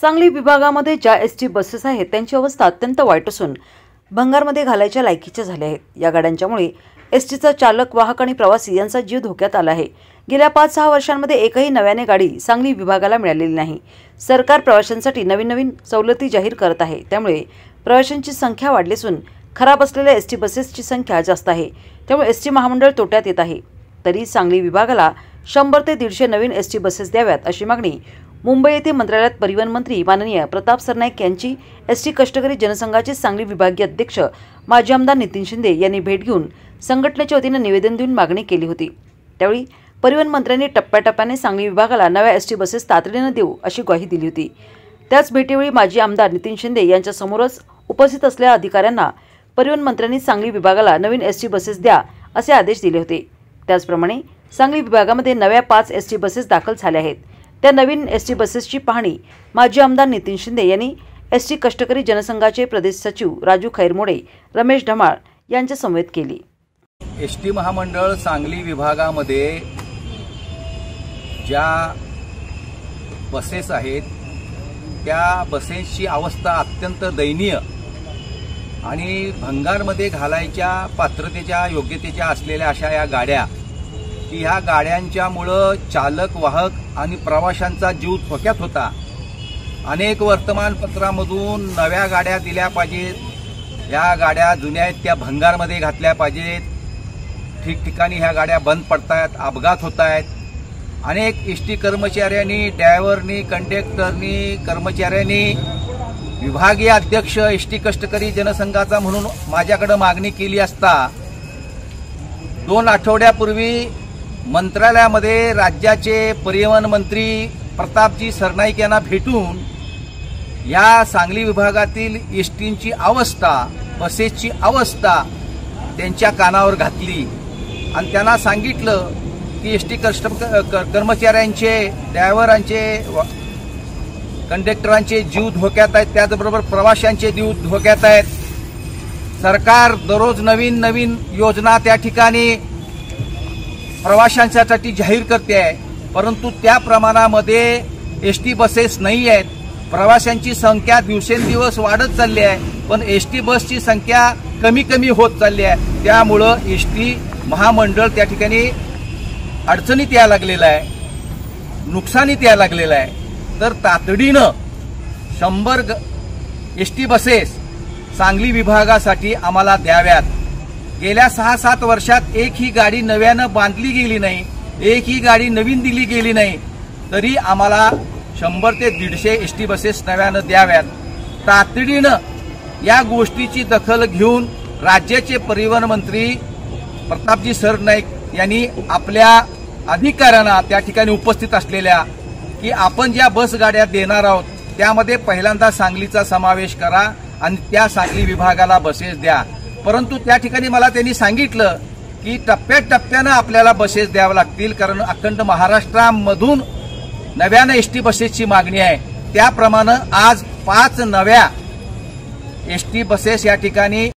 सांगली विभागामध्ये ज्या ST buses आहेत त्यांची अवस्था अत्यंत वाईट असून भंगारमध्ये घालायच्या लायकीच्या झाल्या आहेत। या गाड्यांच्यामुळे एसटीचा चालक, वाहक आणि प्रवासी यांचा जीव धोक्यात आला आहे। गेल्या 5-6 वर्षांमध्ये एकही नव्याने गाडी सांगली विभागाला मिळालेली नाही। सरकार प्रवाशांसाठी नवीन सवलती जाहीर करत आहे, त्यामुळे प्रवाशांची संख्या वाढली असून खराब असलेल्या एसटी बसेसची संख्या जास्त आहे। त्यामुळे एसटी महामंडळ तोट्यात येत आहे। तरी सांगली विभागाला 100 ते 150 नवीन एसटी बसेस द्याव्यात अशी मागणी मुंबई येथे मंत्रालयात परिवहन मंत्री माननीय प्रताप सरनाईक यांची एसटी कष्टकरी जनसंघाचे सांगली विभागीय अध्यक्ष माजी आमदार नितीन शिंदे यांनी भेट घेऊन संघटनेच्या वतीने निवेदन देऊन मागणी केली होती। त्यावेळी परिवहन मंत्र्यांनी टप्प्याटप्प्याने सांगली विभागाला नव्या एसटी बसेस तातडीने देऊ अशी ग्वाही दिली होती। त्याच भेटीवेळी माजी आमदार नितीन शिंदे यांच्या समोरच उपस्थित असलेल्या अधिकाऱ्यांना परिवहन मंत्र्यांनी सांगली विभागाला नवीन एसटी बसेस द्या असे आदेश दिले होते। त्याचप्रमाणे सांगली विभागामध्ये नव्या 5 एसटी बसेस दाखल झाल्या आहेत। त्या नवीन एसटी बसेसची पाहणी माजी आमदार नितीन शिंदे यांनी एसटी कष्टकरी जनसंघाचे प्रदेश सचिव राजू खैरमोडे, रमेश ढमाळ यांच्या समवेत केली। एसटी महामंडळ सांगली विभागामध्ये ज्या बसेस आहेत त्या बसेसची अवस्था अत्यंत दयनीय आणि भंगारमध्ये घालायच्या पात्रतेच्या, योग्यतेच्या असलेल्या अशा या गाड्या की ह्या गाड्यांच्यामुळं चालक, वाहक आणि प्रवाशांचा जीव धोक्यात होता। अनेक वर्तमानपत्रांमधून नव्या गाड्या दिल्या पाहिजेत, या गाड्या जुन्या आहेत त्या भंगारमध्ये घातल्या पाहिजेत, ठिकठिकाणी ह्या गाड्या बंद पडतायत, अपघात होत आहेत। अनेक एसटी कर्मचाऱ्यांनी, ड्रायव्हरनी, कंडक्टरनी, कर्मचाऱ्यांनी विभागीय अध्यक्ष एसटी कष्टकरी जनसंघाचा म्हणून माझ्याकडे मागणी केली असता 2 आठवड्यापूर्वी मंत्रालयामध्ये राज्याचे परिवहन मंत्री प्रतापजी सरनाईक यांना भेटून या सांगली विभागातील एसटींची अवस्था, बसेसची अवस्था त्यांच्या कानावर घातली आणि त्यांना सांगितलं की एसटी कर्मचाऱ्यांचे, ड्रायव्हरांचे, कंडक्टरांचे जीव धोक्यात आहेत, त्याचबरोबर प्रवाशांचे जीव धोक्यात आहेत। सरकार दररोज नवीन योजना त्या ठिकाणी प्रवाशांसाठी जाहीर करते आहे, परंतु त्या प्रमाणामध्ये एसटी बसेस नाही आहेत। प्रवाशांची संख्या दिवसेंदिवस वाढत चालली आहे, पण एसटी बसची संख्या कमी होत चालली आहे। त्यामुळं एसटी महामंडळ त्या ठिकाणी अडचणीत यायला लागलेलं आहे, नुकसानीत यायला लागलेलं आहे। तर तातडीनं 100 एसटी बसेस सांगली विभागासाठी आम्हाला द्याव्यात। गेल्या 6-7 वर्षात एकही गाडी नव्यानं बांधली गेली नाही, एकही गाडी नवीन दिली गेली नाही, तरी आम्हाला 100 ते 150 एसटी बसेस नव्यानं द्याव्यात। तातडीनं या गोष्टीची दखल घेऊन राज्याचे परिवहन मंत्री प्रतापजी सरनाईक यांनी आपल्या अधिकाऱ्यांना त्या ठिकाणी उपस्थित असलेल्या की आपण ज्या बस गाड्या देणार आहोत त्यामध्ये पहिल्यांदा सांगलीचा समावेश करा आणि त्या सांगली विभागाला बसेस द्या। परंतु त्या ठिकाणी मला त्यांनी सांगितलं की टप्प्याटप्प्यानं आपल्याला बसेस द्याव्या लागतील, कारण अखंड महाराष्ट्रामधून नव्यानं एसटी बसेसची मागणी आहे। त्याप्रमाणे आज 5 नव्या एसटी बसेस या ठिकाणी